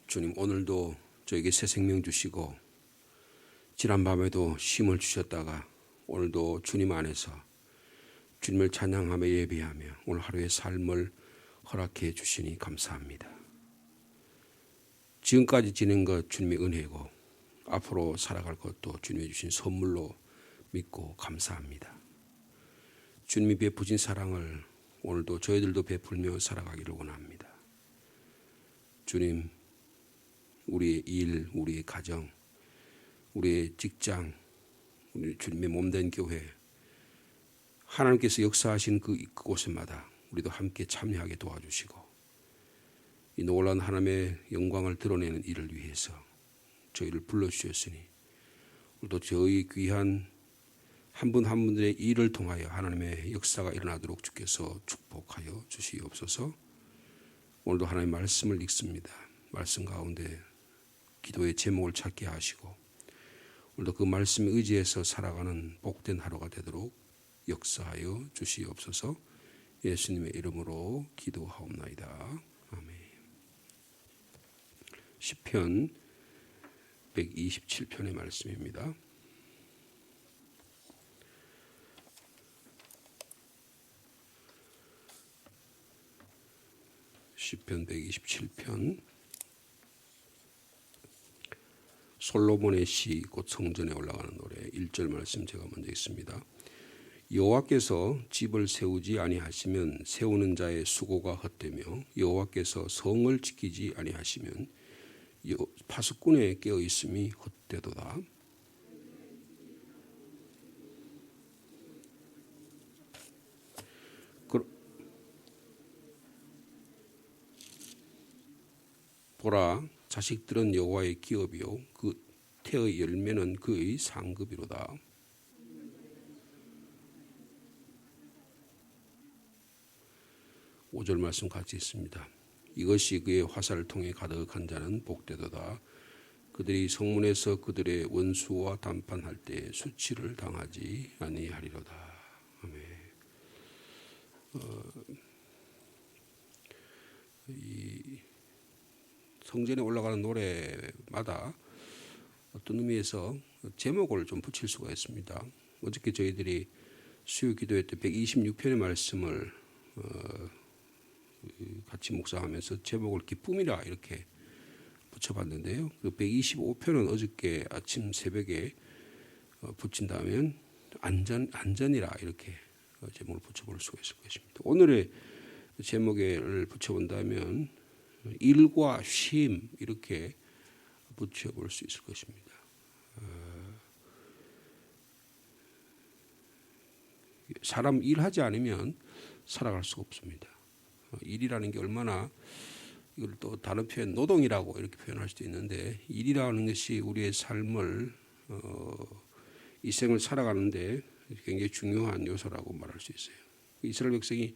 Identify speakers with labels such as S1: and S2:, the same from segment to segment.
S1: 주님, 오늘도 저에게 새 생명 주시고 지난 밤에도 쉼을 주셨다가 오늘도 주님 안에서 주님을 찬양하며 예배하며 오늘 하루의 삶을 허락해 주시니 감사합니다. 지금까지 지낸 것 주님의 은혜고 앞으로 살아갈 것도 주님이 주신 선물로 믿고 감사합니다. 주님이 베푸신 사랑을 오늘도 저희들도 베풀며 살아가기를 원합니다. 주님, 우리의 일, 우리의 가정, 우리의 직장, 우리 주님의 몸된 교회, 하나님께서 역사하신 그곳마다 우리도 함께 참여하게 도와주시고 이 놀라운 하나님의 영광을 드러내는 일을 위해서 저희를 불러주셨으니 오늘도 저희 귀한 한 분 한 분들의 일을 통하여 하나님의 역사가 일어나도록 주께서 축복하여 주시옵소서. 오늘도 하나님의 말씀을 읽습니다. 말씀 가운데 기도의 제목을 찾게 하시고 오늘도 그 말씀에 의지해서 살아가는 복된 하루가 되도록 역사하여 주시옵소서. 예수님의 이름으로 기도하옵나이다. 아멘. 시편 127편의 말씀입니다. 시편 127편 솔로몬의 시, 곧 성전에 올라가는 노래 1절 말씀 제가 먼저 읽습니다. 여호와께서 집을 세우지 아니하시면 세우는 자의 수고가 헛되며 여호와께서 성을 지키지 아니하시면 파수꾼에 깨어 있음이 헛되도다. 보라, 자식들은 여호와의 기업이요 그 태의 열매는 그의 상급이로다. 오절 말씀 같이 있습니다. 이것이 그의 화살을 통해 가득한 자는 복되도다. 그들이 성문에서 그들의 원수와 담판할 때 수치를 당하지 아니하리로다. 아멘. 이 성전에 올라가는 노래마다 어떤 의미에서 제목을 좀 붙일 수가 있습니다. 어저께 저희들이 수요 기도회 때 126편의 말씀을 같이 묵상하면서 제목을 기쁨이라 이렇게 붙여봤는데요. 그 125편은 어저께 아침 새벽에 붙인다면 안전이라 이렇게 제목을 붙여볼 수가 있을 것입니다. 오늘의 제목을 붙여본다면 일과 쉼 이렇게 붙여볼 수 있을 것입니다. 사람 일하지 않으면 살아갈 수가 없습니다. 일이라는 게 얼마나 이걸 또 다른 표현 노동이라고 이렇게 표현할 수도 있는데 일이라는 것이 우리의 삶을 이 생을 살아가는데 굉장히 중요한 요소라고 말할 수 있어요. 이스라엘 백성이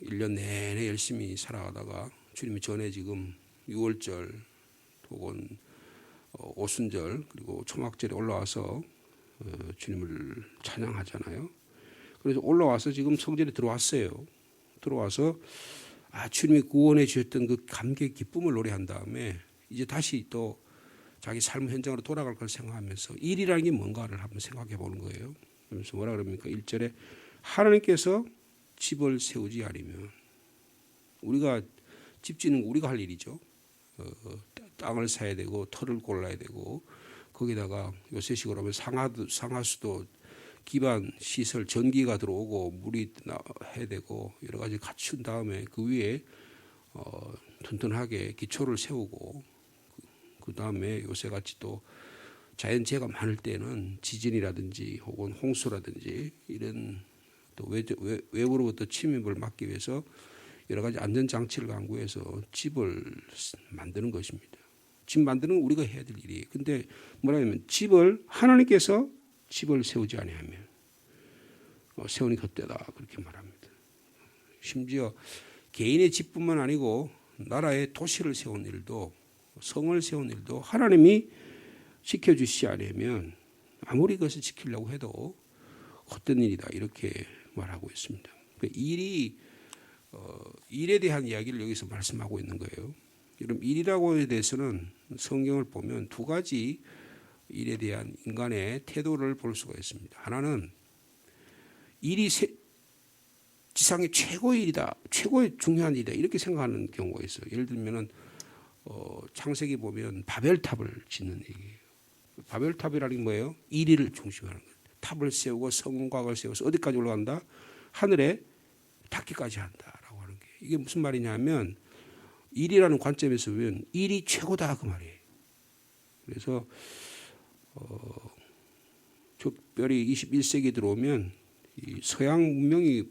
S1: 1년 내내 열심히 살아가다가 주님이 전에 지금 6월절 혹은 오순절 그리고 초막절에 올라와서 주님을 찬양하잖아요. 그래서 올라와서 지금 성전에 들어왔어요. 들어와서 주님이 구원해 주셨던 그 감격의 기쁨을 노래한 다음에 이제 다시 또 자기 삶 현장으로 돌아갈 걸 생각하면서 일이라는 게 뭔가를 한번 생각해 보는 거예요. 그래서 뭐라 그럽니까? 1절에 하나님께서 집을 세우지 않으면 우리가 집 짓는 거 우리가 할 일이죠. 땅을 사야 되고 터를 골라야 되고 거기다가 요새식으로 하면 상하수도 기반 시설 전기가 들어오고 물이 해야 되고 여러 가지 갖춘 다음에 그 위에 튼튼하게 기초를 세우고 그 다음에 요새같이 또 자연재해가 많을 때는 지진이라든지 혹은 홍수라든지 이런 또 외부로부터 침입을 막기 위해서 여러 가지 안전장치를 강구해서 집을 만드는 것입니다. 집 만드는 건 우리가 해야 될 일이에요. 근데 뭐냐면 하나님께서 집을 세우지 아니하면 세우니 헛되다 그렇게 말합니다. 심지어 개인의 집뿐만 아니고 나라의 도시를 세운 일도 성을 세운 일도 하나님이 지켜주시지 않으면 아무리 그것을 지키려고 해도 헛된 일이다 이렇게 말하고 있습니다. 일에 대한 이야기를 여기서 말씀하고 있는 거예요. 여러분 일이라고에 대해서는 성경을 보면 두 가지 일에 대한 인간의 태도를 볼 수가 있습니다. 하나는 일이 지상의 최고의 일이다, 최고의 중요한 일이다 이렇게 생각하는 경우가 있어요. 예를 들면은 창세기 보면 바벨탑을 짓는 얘기예요. 바벨탑이라는 게 뭐예요? 일을 중심하는 거예요. 탑을 세우고 성곽을 세워서 어디까지 올라간다? 하늘에 닿기까지 한다라고 하는 게 이게 무슨 말이냐면 일이라는 관점에서 보면 일이 최고다 그 말이에요. 그래서 특별히 21세기 들어오면 이 서양 문명이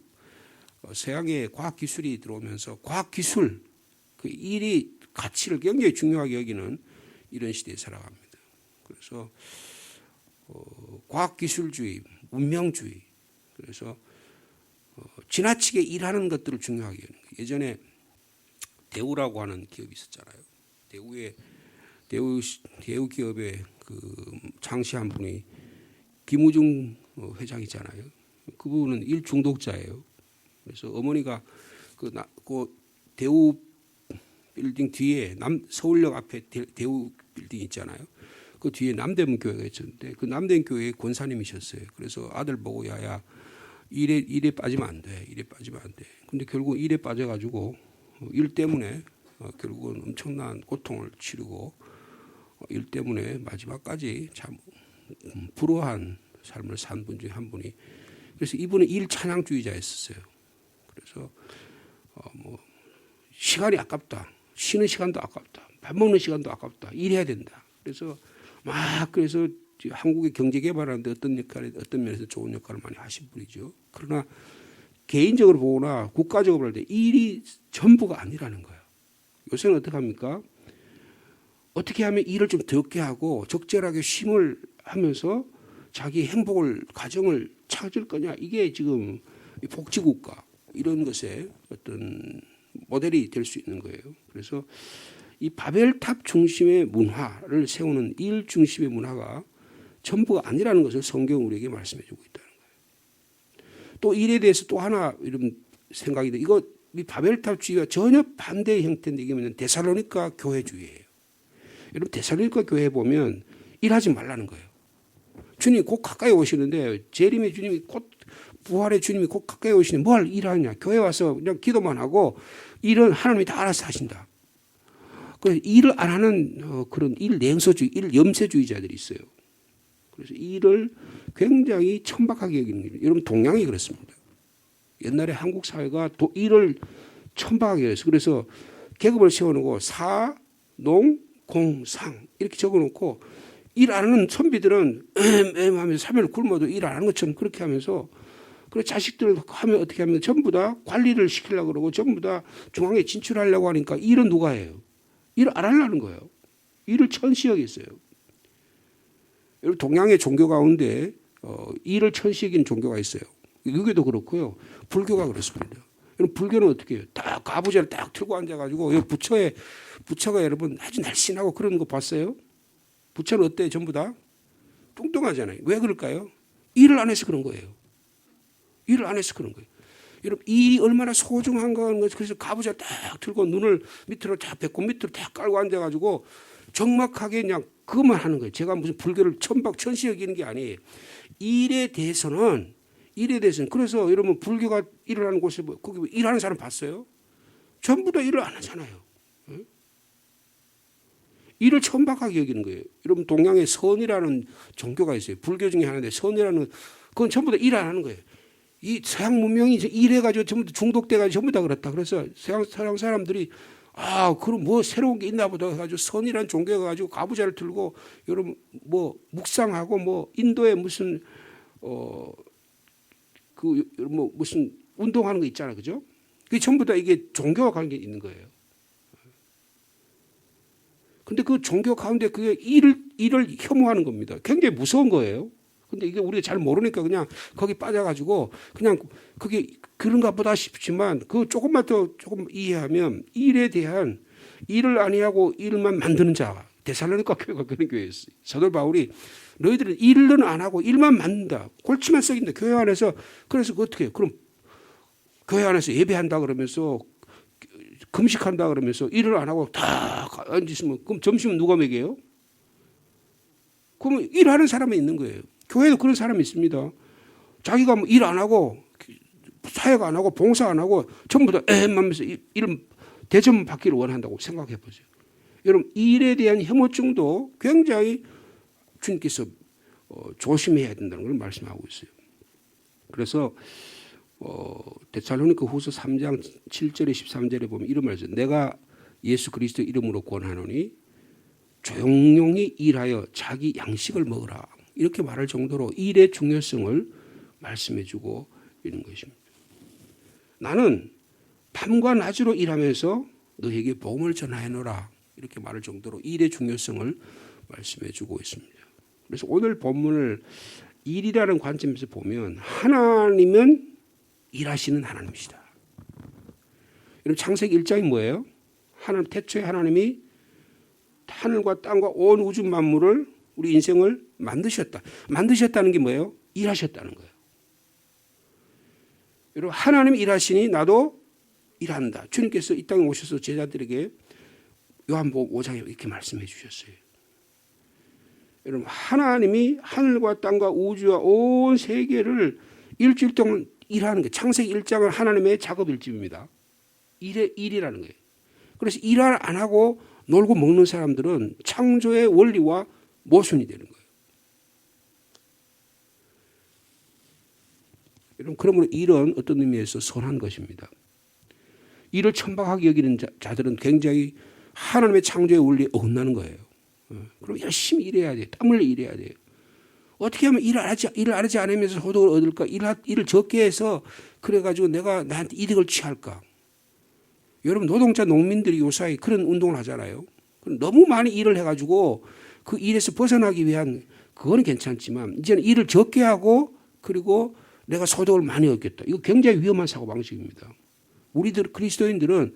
S1: 서양의 과학 기술이 들어오면서 과학 기술 그 일이 가치를 굉장히 중요하게 여기는 이런 시대에 살아갑니다. 그래서 과학기술주의, 문명주의, 그래서 지나치게 일하는 것들을 중요하게 여기는 거예요. 예전에 대우라고 하는 기업이 있었잖아요. 대우 기업의 그 창시한 분이 김우중 회장이잖아요. 그분은 일 중독자예요. 그래서 어머니가 그 대우 빌딩 뒤에 서울역 앞에 대우 빌딩 있잖아요. 그 뒤에 남대문 교회가 있었는데 그 남대문 교회의 권사님이셨어요. 그래서 아들 보고 야야 일에 빠지면 안 돼. 일에 빠지면 안 돼. 근데 결국 일에 빠져가지고 일 때문에 결국은 엄청난 고통을 치르고 일 때문에 마지막까지 참 불우한 삶을 산 분 중에 한 분이 그래서 이분은 일 찬양주의자였었어요. 그래서 뭐 시간이 아깝다. 쉬는 시간도 아깝다. 밥 먹는 시간도 아깝다. 일해야 된다. 그래서 그래서 한국의 경제 개발하는데 어떤 면에서 좋은 역할을 많이 하신 분이죠. 그러나 개인적으로 보거나 국가적으로 볼 때 일이 전부가 아니라는 거예요. 요새는 어떻게 합니까? 어떻게 하면 일을 좀 적게 하고 적절하게 쉼을 하면서 자기 행복을 가정을 찾을 거냐 이게 지금 복지국가 이런 것의 어떤 모델이 될 수 있는 거예요. 그래서 이 바벨탑 중심의 문화를 세우는 일 중심의 문화가 전부가 아니라는 것을 성경은 우리에게 말씀해 주고 있다는 거예요. 또 일에 대해서 또 하나 이런 생각이 돼. 이거 이 바벨탑주의와 전혀 반대의 형태인데 이게 뭐냐면 데살로니가 교회주의예요. 여러분 데살로니가 교회 보면 일하지 말라는 거예요. 주님 곧 가까이 오시는데 재림의 주님이 곧 부활의 주님이 곧 가까이 오시는데 뭘 일하냐. 교회 와서 그냥 기도만 하고 일은 하나님이 다 알아서 하신다. 그래서 일을 안 하는 그런 일 냉소주의, 일 염세주의자들이 있어요. 그래서 일을 굉장히 천박하게 여기는 거예요. 여러분 동양이 그렇습니다. 옛날에 한국 사회가 일을 천박하게 해서 그래서 계급을 세워놓고 사, 농, 공, 상 이렇게 적어놓고 일 안 하는 선비들은 하면서 3일 굶어도 일 안 하는 것처럼 그렇게 하면서 그리고 자식들 하면 어떻게 하면 전부 다 관리를 시키려고 그러고 전부 다 중앙에 진출하려고 하니까 일은 누가 해요? 일을 안 하려는 거예요. 일을 천시 여겼어요. 여러분 동양의 종교 가운데 일을 천시 여기는 종교가 있어요. 유교도 그렇고요. 불교가 그렇습니다. 여러분 불교는 어떻게 해요? 딱 가부좌를 딱 들고 앉아가지고 부처가 여러분 아주 날씬하고 그런 거 봤어요? 부처는 어때요? 전부 다 뚱뚱하잖아요. 왜 그럴까요? 일을 안 해서 그런 거예요. 일을 안 해서 그런 거예요. 여러분 일이 얼마나 소중한가 하는 거죠. 그래서 가부좌 딱 들고 눈을 밑으로 다 배꼽 밑으로 딱 깔고 앉아가지고 정막하게 그냥 그것만 하는 거예요. 제가 무슨 불교를 천시 여기는 게 아니에요. 일에 대해서는 그래서 여러분 불교가 일을 하는 곳에 거기 일하는 사람 봤어요? 전부 다 일을 안 하잖아요. 네? 일을 천박하게 여기는 거예요. 여러분 동양에 선이라는 종교가 있어요. 불교 중에 하나인데 선이라는 그건 전부 다 일 안 하는 거예요. 이 서양 문명이 이제 일해가지고 전부 중독돼가지고 전부 다 그렇다. 그래서 서양 사람들이 그럼 뭐 새로운 게 있나 보다 해가지고 선이라는 종교가 가지고 가부좌를 들고 여러분 뭐 묵상하고 뭐 인도에 무슨 무슨 운동하는 거 있잖아요, 그죠? 그게 전부 다 이게 종교와 관계 있는 거예요. 근데 그 종교 가운데 그게 일을 혐오하는 겁니다. 굉장히 무서운 거예요. 근데 이게 우리가 잘 모르니까 그냥 거기 빠져가지고 그냥 그게 그런가 보다 싶지만 그 조금 이해하면 일에 대한 일을 아니하고 일만 만드는 자 데살로니가 교회가 그런 교회였어요. 사도 바울이 너희들은 일은 안 하고 일만 만든다. 골치만 썩인다. 교회 안에서 그래서 어떻게 해요? 그럼 교회 안에서 예배한다 그러면서 금식한다 그러면서 일을 안 하고 다 앉으시면 그럼 점심은 누가 먹여요? 그러면 일하는 사람이 있는 거예요. 교회도 그런 사람이 있습니다. 자기가 뭐 일 안 하고 사역 안 하고 봉사 안 하고 전부 다 하면서 이런 대접 받기를 원한다고 생각해 보세요. 여러분 일에 대한 혐오증도 굉장히 주님께서 조심해야 된다는 걸 말씀하고 있어요. 그래서 데살로니가 후서 3장 7절에 13절에 보면 이런 말이죠. 내가 예수 그리스도 이름으로 권하노니 조용히 일하여 자기 양식을 먹으라. 이렇게 말할 정도로 일의 중요성을 말씀해주고 있는 것입니다. 나는 밤과 낮으로 일하면서 너에게 복음을 전하노라. 이렇게 말할 정도로 일의 중요성을 말씀해주고 있습니다. 그래서 오늘 본문을 일이라는 관점에서 보면 하나님은 일하시는 하나님이시다. 여러분 창세기 1장이 뭐예요? 하나님 태초에 하나님이 하늘과 땅과 온 우주 만물을 우리 인생을 만드셨다. 만드셨다는 게 뭐예요? 일하셨다는 거예요. 여러분 하나님이 일하시니 나도 일한다. 주님께서 이 땅에 오셔서 제자들에게 요한복음 5장에 이렇게 말씀해 주셨어요. 여러분 하나님이 하늘과 땅과 우주와 온 세계를 일주일 동안 일하는 거예요. 창세기 1장은 하나님의 작업 일집입니다. 일이라는 거예요. 그래서 일을 안 하고 놀고 먹는 사람들은 창조의 원리와 모순이 되는 거예요. 여러분 그러므로 일은 어떤 의미에서 선한 것입니다. 일을 천박하게 여기는 자들은 굉장히 하나님의 창조의 원리에 어긋나는 거예요. 그럼 열심히 일해야 돼요. 땀 흘려 일해야 돼요. 어떻게 하면 일을 하지 않으면서 소득을 얻을까? 일을 적게 해서 그래가지고 내가 나한테 이득을 취할까? 여러분 노동자 농민들이 요사이 그런 운동을 하잖아요. 너무 많이 일을 해가지고 그 일에서 벗어나기 위한 그거는 괜찮지만 이제는 일을 적게 하고 그리고 내가 소득을 많이 얻겠다. 이거 굉장히 위험한 사고방식입니다. 우리들 그리스도인들은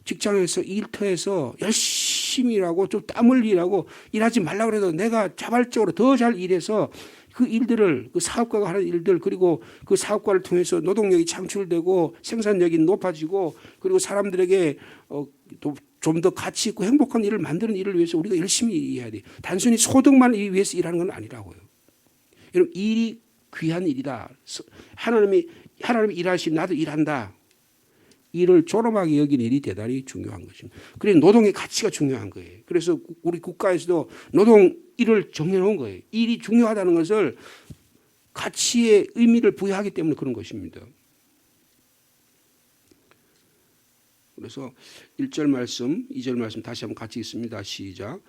S1: 직장에서 일터에서 열심히 일하고 좀 땀을 일하고 일하지 말라고 해도 내가 자발적으로 더 잘 일해서 그 일들을 그 사업가가 하는 일들 그리고 그 사업가를 통해서 노동력이 창출되고 생산력이 높아지고 그리고 사람들에게 좀 더 가치 있고 행복한 일을 만드는 일을 위해서 우리가 열심히 일해야 돼요. 단순히 소득만 위해서 일하는 건 아니라고요. 여러분 일이 귀한 일이다. 하나님이 일하시면 나도 일한다. 일을 존엄하게 여기는 일이 대단히 중요한 것입니다. 그래서 노동의 가치가 중요한 거예요. 그래서 우리 국가에서도 노동 일을 정해놓은 거예요. 일이 중요하다는 것을 가치의 의미를 부여하기 때문에 그런 것입니다. 그래서 1절 말씀, 2절 말씀 다시 한번 같이 읽습니다. 시작.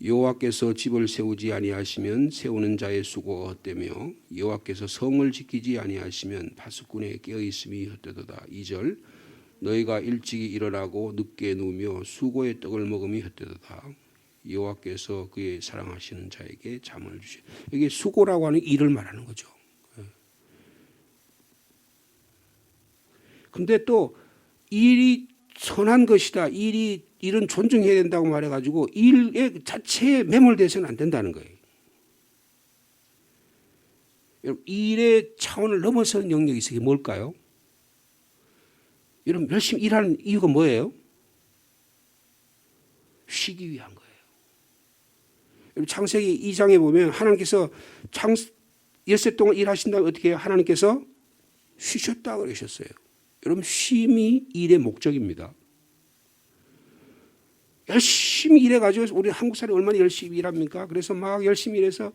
S1: 여호와께서 집을 세우지 아니하시면 세우는 자의 수고가 헛되며 여호와께서 성을 지키지 아니하시면 파수꾼의 깨어있음이 헛되도다. 2절. 너희가 일찍이 일어나고 늦게 누우며 수고의 떡을 먹음이 헛되도다. 여호와께서 그의 사랑하시는 자에게 잠을 주시. 이게 수고라고 하는 일을 말하는 거죠. 근데 또 일이 선한 것이다. 일은 존중해야 된다고 말해가지고 일 자체에 매몰돼서는 안 된다는 거예요. 여러분 일의 차원을 넘어서는 영역이 있어요. 뭘까요? 여러분 열심히 일하는 이유가 뭐예요? 쉬기 위한 거예요. 여러분 창세기 2장에 보면 하나님께서 엿새 동안 일하신다고 어떻게 해요? 하나님께서 쉬셨다고 그러셨어요. 여러분 쉼이 일의 목적입니다. 열심히 일해가지고 우리 한국 사람이 얼마나 열심히 일합니까? 그래서 막 열심히 일해서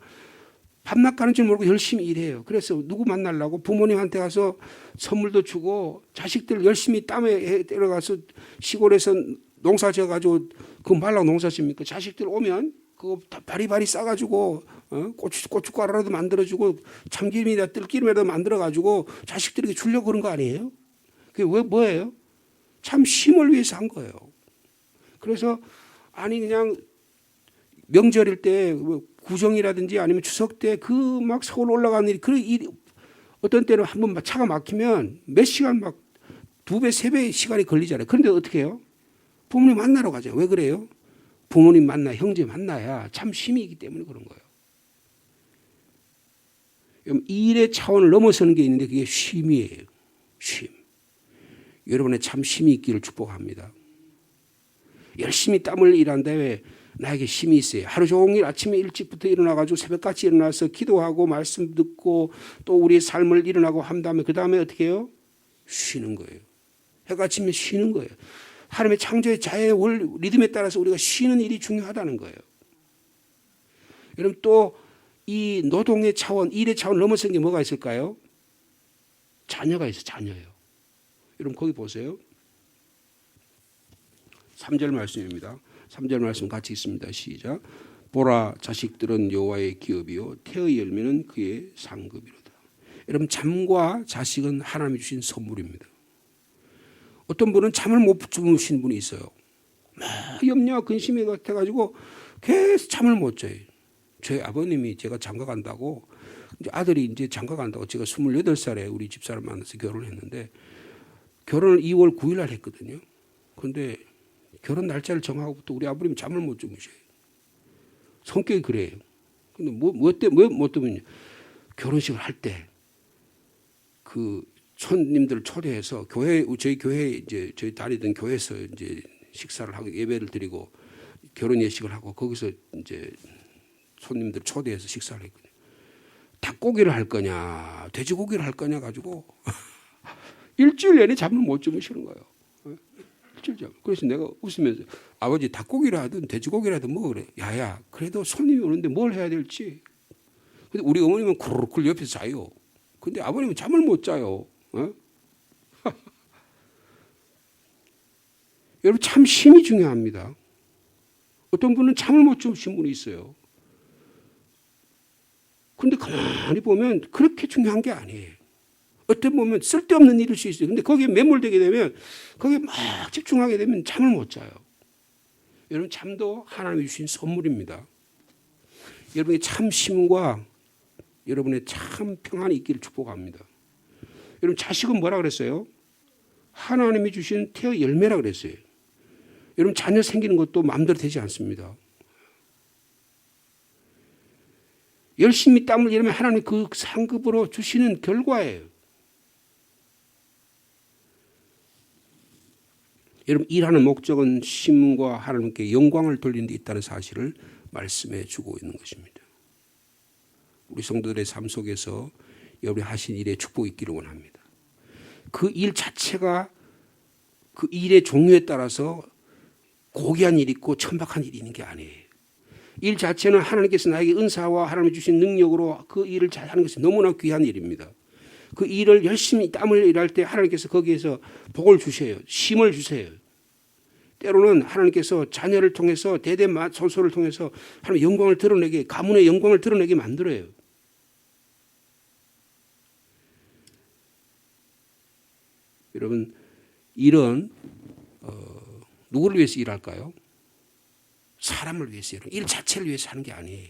S1: 밤낮 가는 줄 모르고 열심히 일해요. 그래서 누구 만나려고 부모님한테 가서 선물도 주고 자식들 열심히 땀에 때려가서 시골에서 농사 지어가지고 그 말라고 농사 짓니까 자식들 오면 그거 다 바리바리 싸가지고 고춧가루라도 만들어주고 참기름이나 뜰기름이라도 만들어가지고 자식들에게 주려고 그런 거 아니에요? 그게 뭐예요? 참 쉼을 위해서 한 거예요. 그래서 아니 그냥 명절일 때 구정이라든지 아니면 추석 때 그 막 서울 올라가는 일이 그 일이 어떤 때는 한번 차가 막히면 몇 시간 막 2배, 3배 시간이 걸리잖아요. 그런데 어떻게 해요? 부모님 만나러 가죠. 왜 그래요? 부모님 만나, 형제 만나야 참 쉼이 있기 때문에 그런 거예요. 일의 차원을 넘어서는 게 있는데 그게 쉼이에요. 쉼. 여러분의 참 쉼이 있기를 축복합니다. 열심히 땀을 일한다 왜 나에게 힘이 있어요. 하루 종일 아침에 일찍부터 일어나가지고 새벽같이 일어나서 기도하고 말씀 듣고 또 우리의 삶을 일어나고 한 다음에 그 다음에 어떻게 해요? 쉬는 거예요. 해가 지면 쉬는 거예요. 하나님의 창조의 자의 리듬에 따라서 우리가 쉬는 일이 중요하다는 거예요. 여러분 또 이 노동의 차원, 일의 차원 넘어선 게 뭐가 있을까요? 자녀가 있어요. 자녀예요. 여러분 거기 보세요. 3절 말씀입니다. 3절 말씀 같이 있습니다. 시작. 보라 자식들은 여호와의 기업이요 태의 열매는 그의 상급이로다. 여러분 잠과 자식은 하나님이 주신 선물입니다. 어떤 분은 잠을 못 주무신 분이 있어요. 막 염려와 근심이 같아가지고 계속 잠을 못 자요. 저희 아버님이 제가 장가 간다고 이제 아들이 이제 장가 간다고 제가 28살에 우리 집사람 만나서 결혼을 했는데 결혼을 2월 9일 날 했거든요. 그런데 결혼 날짜를 정하고부터 우리 아버님이 잠을 못 주무셔요. 성격이 그래요. 근데 뭐 때문에 결혼식을 할 때 그 손님들 초대해서 저희 교회 이제 저희 다니던 교회에서 이제 식사를 하고 예배를 드리고 결혼 예식을 하고 거기서 이제 손님들 초대해서 식사를 했거든요. 닭고기를 할 거냐, 돼지고기를 할 거냐 가지고 일주일 내내 잠을 못 주무시는 거예요. 일주일 잠. 그래서 내가 웃으면서 아버지 닭고기를 하든 돼지고기를 하든 뭐 그래. 야야, 그래도 손님이 오는데 뭘 해야 될지. 근데 우리 어머님은 쿠르르 옆에서 자요. 근데 아버님은 잠을 못 자요. 여러분 참 힘이 중요합니다. 어떤 분은 잠을 못 주무신 분이 있어요. 그런데 가만히 보면 그렇게 중요한 게 아니에요. 어떤 보면 쓸데없는 일일 수 있어요. 근데 거기에 매몰되게 되면 거기에 막 집중하게 되면 잠을 못 자요. 여러분 잠도 하나님이 주신 선물입니다. 여러분의 참심과 여러분의 참 평안이 있기를 축복합니다. 여러분 자식은 뭐라 그랬어요? 하나님이 주신 태의 열매라 그랬어요. 여러분 자녀 생기는 것도 마음대로 되지 않습니다. 열심히 땀을 흘리면 하나님 그 상급으로 주시는 결과예요. 여러분 일하는 목적은 쉼과 하나님께 영광을 돌리는 데 있다는 사실을 말씀해 주고 있는 것입니다. 우리 성도들의 삶 속에서 여러분이 하신 일에 축복이 있기를 원합니다. 그 일 자체가 그 일의 종류에 따라서 고귀한 일이 있고 천박한 일이 있는 게 아니에요. 일 자체는 하나님께서 나에게 은사와 하나님이 주신 능력으로 그 일을 잘하는 것이 너무나 귀한 일입니다. 그 일을 열심히 땀을 일할 때 하나님께서 거기에서 복을 주셔요. 쉼을 주세요. 때로는 하나님께서 자녀를 통해서 대대손손을 통해서 하나님의 영광을 드러내게, 가문의 영광을 드러내게 만들어요. 여러분 일은 누구를 위해서 일할까요? 사람을 위해서 일 자체를 위해서 하는 게 아니에요.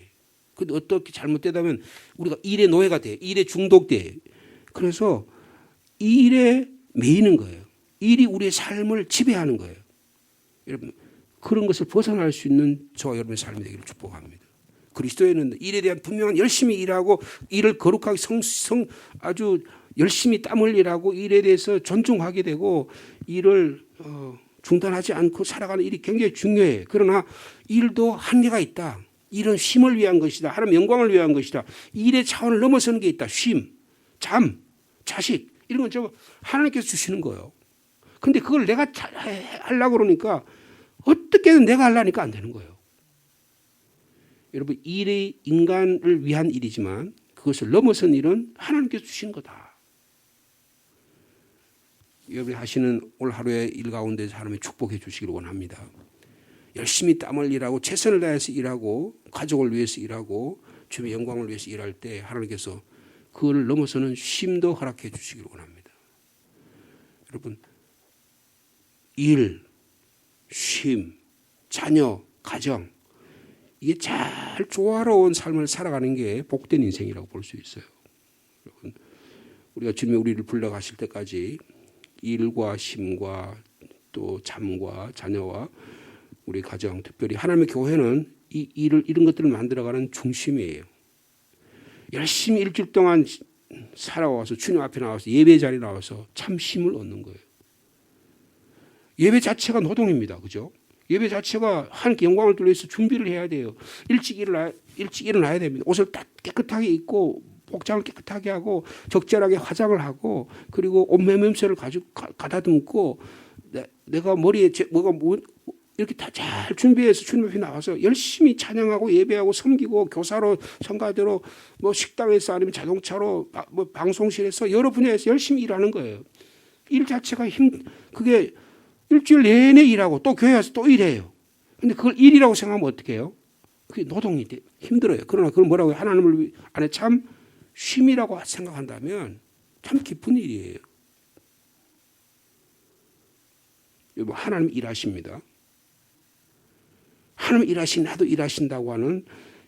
S1: 근데 어떻게 잘못되다면 우리가 일의 노예가 돼, 일에 중독돼. 그래서 이 일에 매이는 거예요. 일이 우리의 삶을 지배하는 거예요. 여러분 그런 것을 벗어날 수 있는 저와 여러분의 삶이 되기를 축복합니다. 그리스도에는 일에 대한 분명한 열심히 일하고 일을 거룩하게 아주 열심히 땀을 일하고 일에 대해서 존중하게 되고 일을 중단하지 않고 살아가는 일이 굉장히 중요해요. 그러나 일도 한계가 있다. 일은 쉼을 위한 것이다. 하나님 영광을 위한 것이다. 일의 차원을 넘어서는 게 있다. 쉼, 잠, 자식 이런 건 저 하나님께서 주시는 거예요. 근데 그걸 내가 하려고 그러니까 어떻게든 내가 하려니까 안 되는 거예요. 여러분 일이 인간을 위한 일이지만 그것을 넘어선 일은 하나님께서 주신 거다. 여러분이 하시는 올 하루의 일 가운데 하나님이 축복해 주시기를 원합니다. 열심히 땀을 일하고 최선을 다해서 일하고 가족을 위해서 일하고 주님의 영광을 위해서 일할 때 하나님께서 그걸 넘어서는 쉼도 허락해 주시기를 원합니다. 여러분 일, 쉼, 자녀, 가정 이게 잘 조화로운 삶을 살아가는 게 복된 인생이라고 볼 수 있어요. 여러분 우리가 주님이 우리를 불러가실 때까지 일과 쉼과 또 잠과 자녀와 우리 가정 특별히 하나님의 교회는 이 일을 이런 것들을 만들어가는 중심이에요. 열심히 일주일 동안 살아와서 주님 앞에 나와서 예배 자리에 나와서 참 힘을 얻는 거예요. 예배 자체가 노동입니다. 그죠? 예배 자체가 하나님께 영광을 돌려 위해서 준비를 해야 돼요. 일찍 일어나야 됩니다. 옷을 딱 깨끗하게 입고 복장을 깨끗하게 하고 적절하게 화장을 하고 그리고 옷매매새를 가지고 가다듬고 내가 머리에 뭐가 이렇게 다 잘 준비해서 주님 앞에 나와서 열심히 찬양하고 예배하고 섬기고 교사로 성가대로 뭐 식당에서 아니면 자동차로 뭐 방송실에서 여러 분야에서 열심히 일하는 거예요. 일 자체가 그게 일주일 내내 일하고 또 교회 와서 또 일해요. 근데 그걸 일이라고 생각하면 어떻게 해요? 그게 노동이 힘들어요. 그러나 그걸 뭐라고 해요? 하나님을 안에 참 쉼이라고 생각한다면 참 기쁜 일이에요. 여러분, 하나님 일하십니다. 하나님 일하신 나도 일하신다고 하는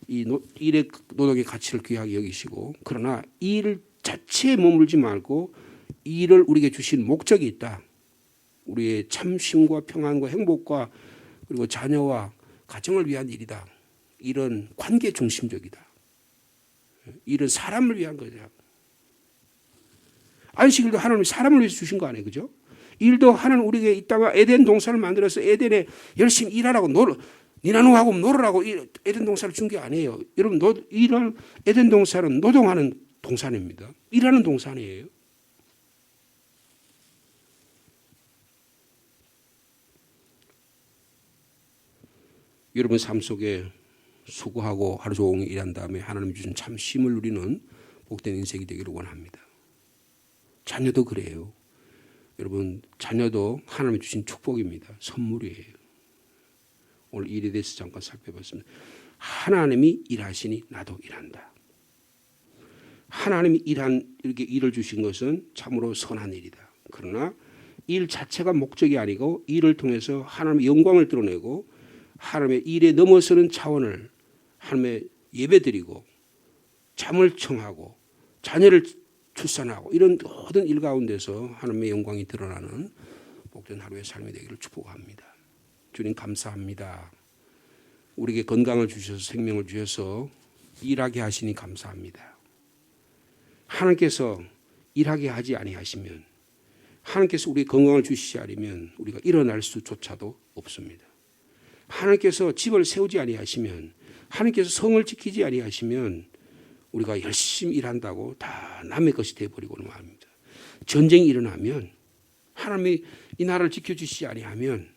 S1: 이 일의 노동의 가치를 귀하게 여기시고, 그러나 일 자체에 머물지 말고 일을 우리에게 주신 목적이 있다. 우리의 참 쉼과 평안과 행복과 그리고 자녀와 가정을 위한 일이다. 일은 관계 중심적이다. 일은 사람을 위한 거죠. 안식일도 하나님이 사람을 위해서 주신 거 아니에요, 그죠? 일도 하나님 우리에게 이 땅에 에덴 동산을 만들어서 에덴에 열심히 일하라고 니나노하고 놀으라고 에덴 동산을 준 게 아니에요. 여러분, 에덴 동산은 노동하는 동산입니다. 일하는 동산이에요. 여러분 삶 속에 수고하고 하루 종일 일한 다음에 하나님 주신 참 쉼을 누리는 복된 인생이 되기를 원합니다. 자녀도 그래요. 여러분, 자녀도 하나님이 주신 축복입니다. 선물이에요. 오늘 일에 대해서 잠깐 살펴봤습니다. 하나님이 일하시니 나도 일한다. 하나님이 이렇게 일을 주신 것은 참으로 선한 일이다. 그러나 일 자체가 목적이 아니고 일을 통해서 하나님의 영광을 드러내고 하나님의 일에 넘어서는 차원을 하나님의 예배드리고 잠을 청하고 자녀를 출산하고 이런 모든 일 가운데서 하나님의 영광이 드러나는 복된 하루의 삶이 되기를 축복합니다. 주님 감사합니다. 우리에게 건강을 주셔서 생명을 주셔서 일하게 하시니 감사합니다. 하나님께서 일하게 하지 아니하시면, 하나님께서 우리에게 건강을 주시지 않으면 우리가 일어날 수조차도 없습니다. 하나님께서 집을 세우지 아니하시면, 하나님께서 성을 지키지 아니하시면 우리가 열심히 일한다고 다 남의 것이 되어버리고는 말입니다. 전쟁이 일어나면 하나님이 이 나라를 지켜주시지 아니하면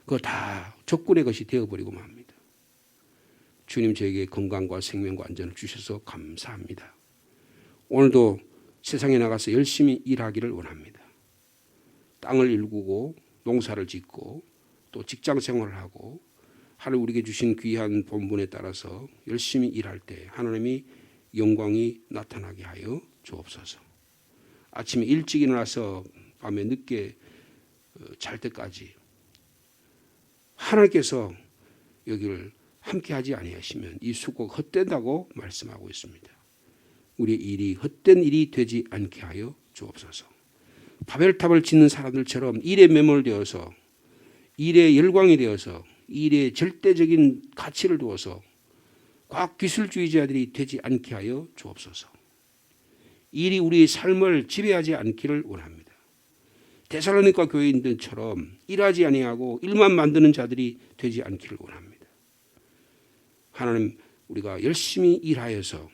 S1: 그거 다 적군의 것이 되어버리고 맙니다. 주님, 저에게 건강과 생명과 안전을 주셔서 감사합니다. 오늘도 세상에 나가서 열심히 일하기를 원합니다. 땅을 일구고 농사를 짓고 또 직장 생활을 하고 하나님 우리에게 주신 귀한 본분에 따라서 열심히 일할 때 하나님이 영광이 나타나게 하여 주옵소서. 아침에 일찍 일어나서 밤에 늦게 잘 때까지 하나님께서 여기를 함께하지 아니하시면 이 수고가 헛된다고 말씀하고 있습니다. 우리의 일이 헛된 일이 되지 않게 하여 주옵소서. 바벨탑을 짓는 사람들처럼 일에 매몰되어서 일에 열광이 되어서 일에 절대적인 가치를 두어서 과학기술주의자들이 되지 않게 하여 주옵소서. 일이 우리의 삶을 지배하지 않기를 원합니다. 데살로니가 교회인들처럼 일하지 아니하고 일만 만드는 자들이 되지 않기를 원합니다. 하나님, 우리가 열심히 일하여서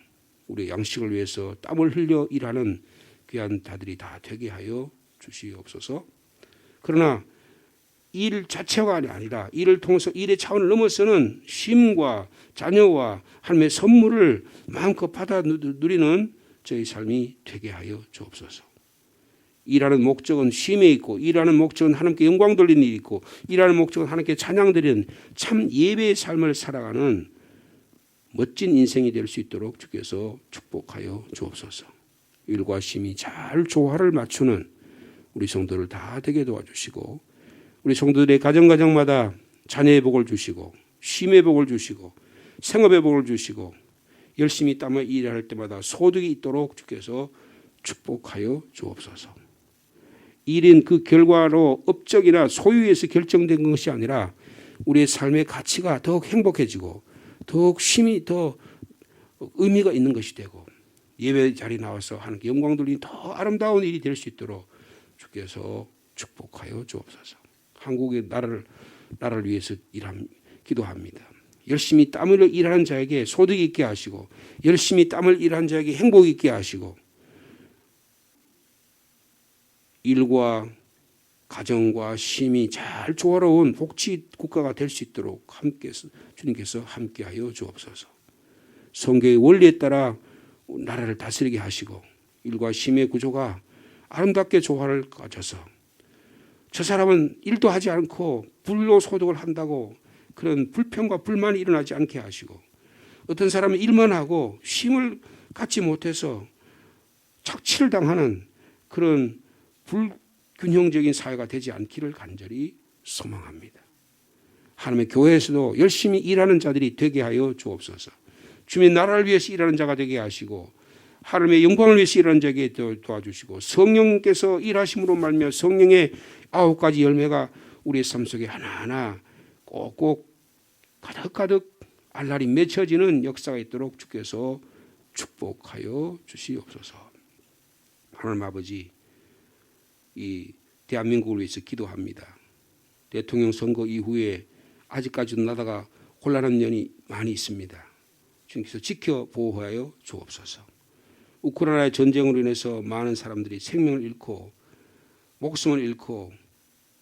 S1: 우리의 양식을 위해서 땀을 흘려 일하는 귀한 자들이 다 되게 하여 주시옵소서. 그러나 일 자체가 아니라 일을 통해서 일의 차원을 넘어서는 쉼과 자녀와 하나님의 선물을 마음껏 받아 누리는 저희 삶이 되게 하여 주옵소서. 일하는 목적은 쉼에 있고, 일하는 목적은 하나님께 영광 돌리는 일이 있고, 일하는 목적은 하나님께 찬양 드리는 참 예배의 삶을 살아가는 멋진 인생이 될 수 있도록 주께서 축복하여 주옵소서. 일과 쉼이 잘 조화를 맞추는 우리 성도들 다 되게 도와주시고, 우리 성도들의 가정마다 자녀의 복을 주시고, 쉼의 복을 주시고, 생업의 복을 주시고, 열심히 땀을 일할 때마다 소득이 있도록 주께서 축복하여 주옵소서. 일은 그 결과로 업적이나 소유에서 결정된 것이 아니라 우리의 삶의 가치가 더욱 행복해지고 더욱 쉼이 더 의미가 있는 것이 되고 예배 자리에 나와서 하나님께 영광 돌리는 더 아름다운 일이 될 수 있도록 주께서 축복하여 주옵소서. 한국의 나라를 나라를 위해서 기도합니다. 열심히 땀을 일하는 자에게 소득이 있게 하시고 열심히 땀을 일하는 자에게 행복이 있게 하시고 일과 가정과 쉼이 잘 조화로운 복지 국가가 될 수 있도록 주님께서 함께하여 주옵소서. 성경의 원리에 따라 나라를 다스리게 하시고 일과 쉼의 구조가 아름답게 조화를 가져서 저 사람은 일도 하지 않고 불로소득을 한다고 그런 불평과 불만이 일어나지 않게 하시고 어떤 사람은 일만 하고 쉼을 갖지 못해서 착취를 당하는 그런 불균형적인 사회가 되지 않기를 간절히 소망합니다. 하나님의 교회에서도 열심히 일하는 자들이 되게 하여 주옵소서. 주님의 나라를 위해서 일하는 자가 되게 하시고 하나님의 영광을 위해서 일하는 자에게 도와주시고 성령께서 일하심으로 말미암아 성령의 9가지 열매가 우리의 삶 속에 하나하나 꼭꼭 가득가득 알알이 맺혀지는 역사가 있도록 주께서 축복하여 주시옵소서. 하나님 아버지, 이 대한민국을 위해서 기도합니다. 대통령 선거 이후에 아직까지도 나라가 혼란한 면이 많이 있습니다. 주님께서 지켜 보호하여 주옵소서. 우크라이나의 전쟁으로 인해서 많은 사람들이 생명을 잃고 목숨을 잃고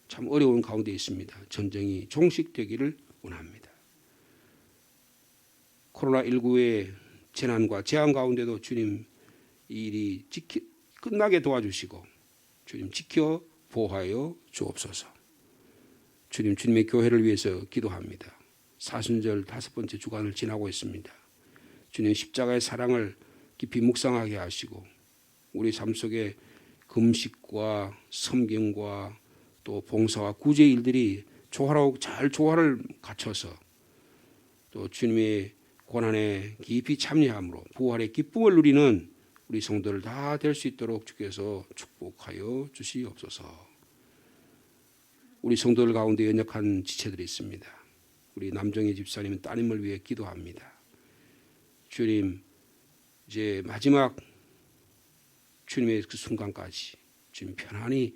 S1: 참 어려운 가운데 있습니다. 전쟁이 종식되기를 원합니다. 코로나19의 재난과 재앙 가운데도 주님 이 일이 끝나게 도와주시고 주님 지켜 보호하여 주옵소서. 주님, 주님의 교회를 위해서 기도합니다. 사순절 5번째 주간을 지나고 있습니다. 주님 십자가의 사랑을 깊이 묵상하게 하시고 우리 삶 속에 금식과 섬김과 또 봉사와 구제의 일들이 잘 조화를 갖춰서 또 주님의 고난에 깊이 참여함으로 부활의 기쁨을 누리는 우리 성도들 다 될 수 있도록 주께서 축복하여 주시옵소서. 우리 성도들 가운데 연약한 지체들이 있습니다. 우리 남정희 집사님은 따님을 위해 기도합니다. 주님, 이제 마지막 주님의 그 순간까지 주님 편안히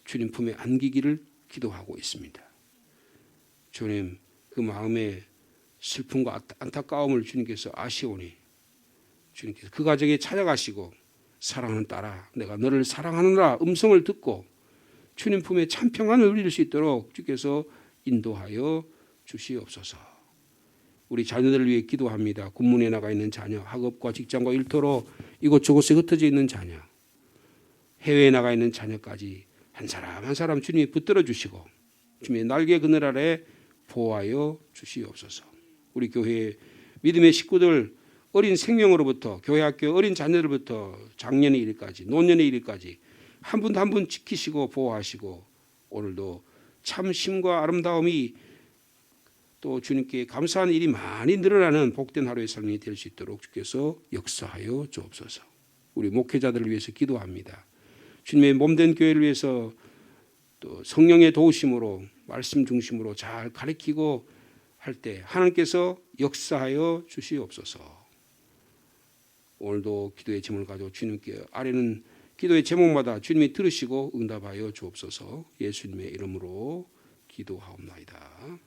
S1: 주님 품에 안기기를 기도하고 있습니다. 주님, 그 마음에 슬픔과 안타까움을 주님께서 아시오니 주님께서 그 가정에 찾아가시고 사랑하는 딸아 내가 너를 사랑하느라 음성을 듣고 주님 품에 참 평안을 누릴 수 있도록 주께서 인도하여 주시옵소서. 우리 자녀들을 위해 기도합니다. 군문에 나가 있는 자녀, 학업과 직장과 일터로 이곳저곳에 흩어져 있는 자녀, 해외에 나가 있는 자녀까지 한 사람 한 사람 주님이 붙들어 주시고 주님의 날개 그늘 아래 보호하여 주시옵소서. 우리 교회의 믿음의 식구들 어린 생명으로부터 교회 학교 어린 자녀들부터 장년의 일까지 노년의 일까지 한 분 한 분 지키시고 보호하시고 오늘도 참 쉼과 아름다움이 또 주님께 감사하는 일이 많이 늘어나는 복된 하루의 삶이 될 수 있도록 주께서 역사하여 주옵소서. 우리 목회자들을 위해서 기도합니다. 주님의 몸된 교회를 위해서 또 성령의 도우심으로 말씀 중심으로 잘 가르치고 할 때 하나님께서 역사하여 주시옵소서. 오늘도 기도의 제목을 가지고 주님께 아뢰는 기도의 제목마다 주님이 들으시고 응답하여 주옵소서. 예수님의 이름으로 기도하옵나이다.